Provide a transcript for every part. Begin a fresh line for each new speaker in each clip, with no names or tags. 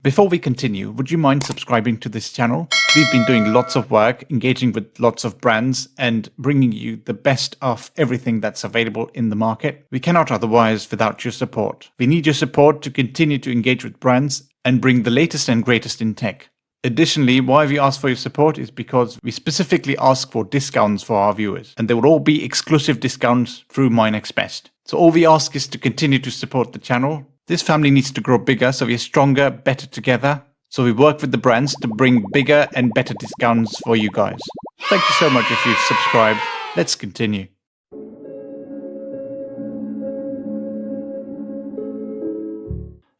Before we continue, would you mind subscribing to this channel? We've been doing lots of work, engaging with lots of brands and bringing you the best of everything that's available in the market. We cannot otherwise without your support. We need your support to continue to engage with brands and bring the latest and greatest in tech. Additionally, why we ask for your support is because we specifically ask for discounts for our viewers, and there will all be exclusive discounts through My Next Best. So all we ask is to continue to support the channel. This family needs to grow bigger, so we are stronger, better together. So we work with the brands to bring bigger and better discounts for you guys. Thank you so much if you've subscribed. Let's continue.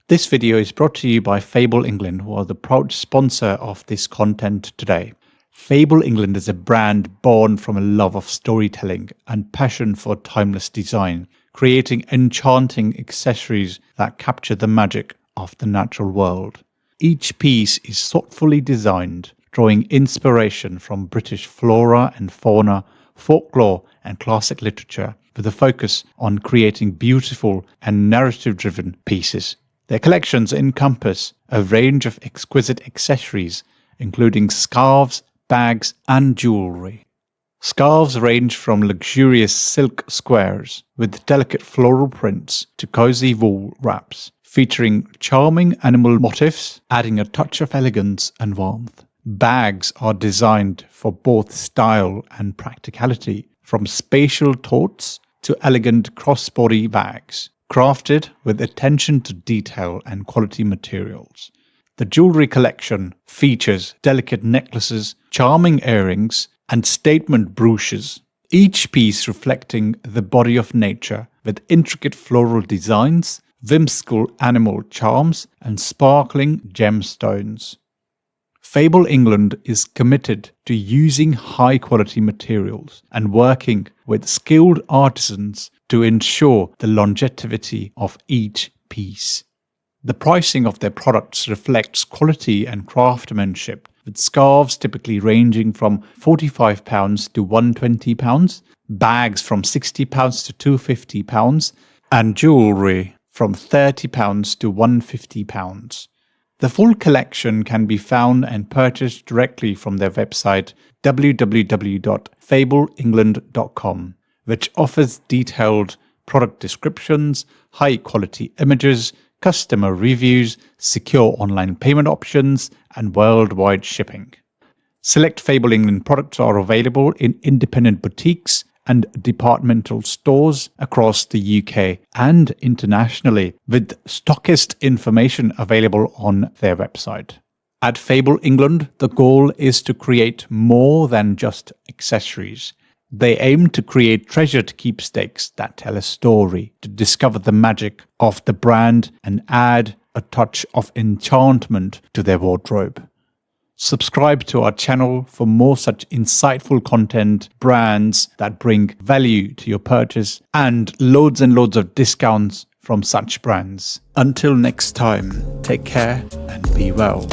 This video is brought to you by FABLE England, who are the proud sponsor of this content today. FABLE England is a brand born from a love of storytelling and passion for timeless design, creating enchanting accessories that capture the magic of the natural world. Each piece is thoughtfully designed, drawing inspiration from British flora and fauna, folklore and classic literature, with a focus on creating beautiful and narrative-driven pieces. Their collections encompass a range of exquisite accessories, including scarves, bags and jewellery. Scarves range from luxurious silk squares with delicate floral prints to cozy wool wraps, featuring charming animal motifs, adding a touch of elegance and warmth. Bags are designed for both style and practicality, from spatial totes to elegant crossbody bags, crafted with attention to detail and quality materials. The jewellery collection features delicate necklaces, charming earrings, and statement brooches, each piece reflecting the body of nature with intricate floral designs, whimsical animal charms, and sparkling gemstones. FABLE England is committed to using high-quality materials and working with skilled artisans to ensure the longevity of each piece. The pricing of their products reflects quality and craftsmanship, with scarves typically ranging from £45 to £120, bags from £60 to £250, and jewellery from £30 to £150. The full collection can be found and purchased directly from their website www.fableengland.com, which offers detailed product descriptions, high-quality images, customer reviews, secure online payment options, and worldwide shipping. Select FABLE England products are available in independent boutiques and departmental stores across the UK and internationally, with stockist information available on their website. At FABLE England, the goal is to create more than just accessories. They aim to create treasured keepsakes that tell a story, to discover the magic of the brand and add a touch of enchantment to their wardrobe. Subscribe to our channel for more such insightful content, brands that bring value to your purchase, and loads of discounts from such brands. Until next time, take care and be well.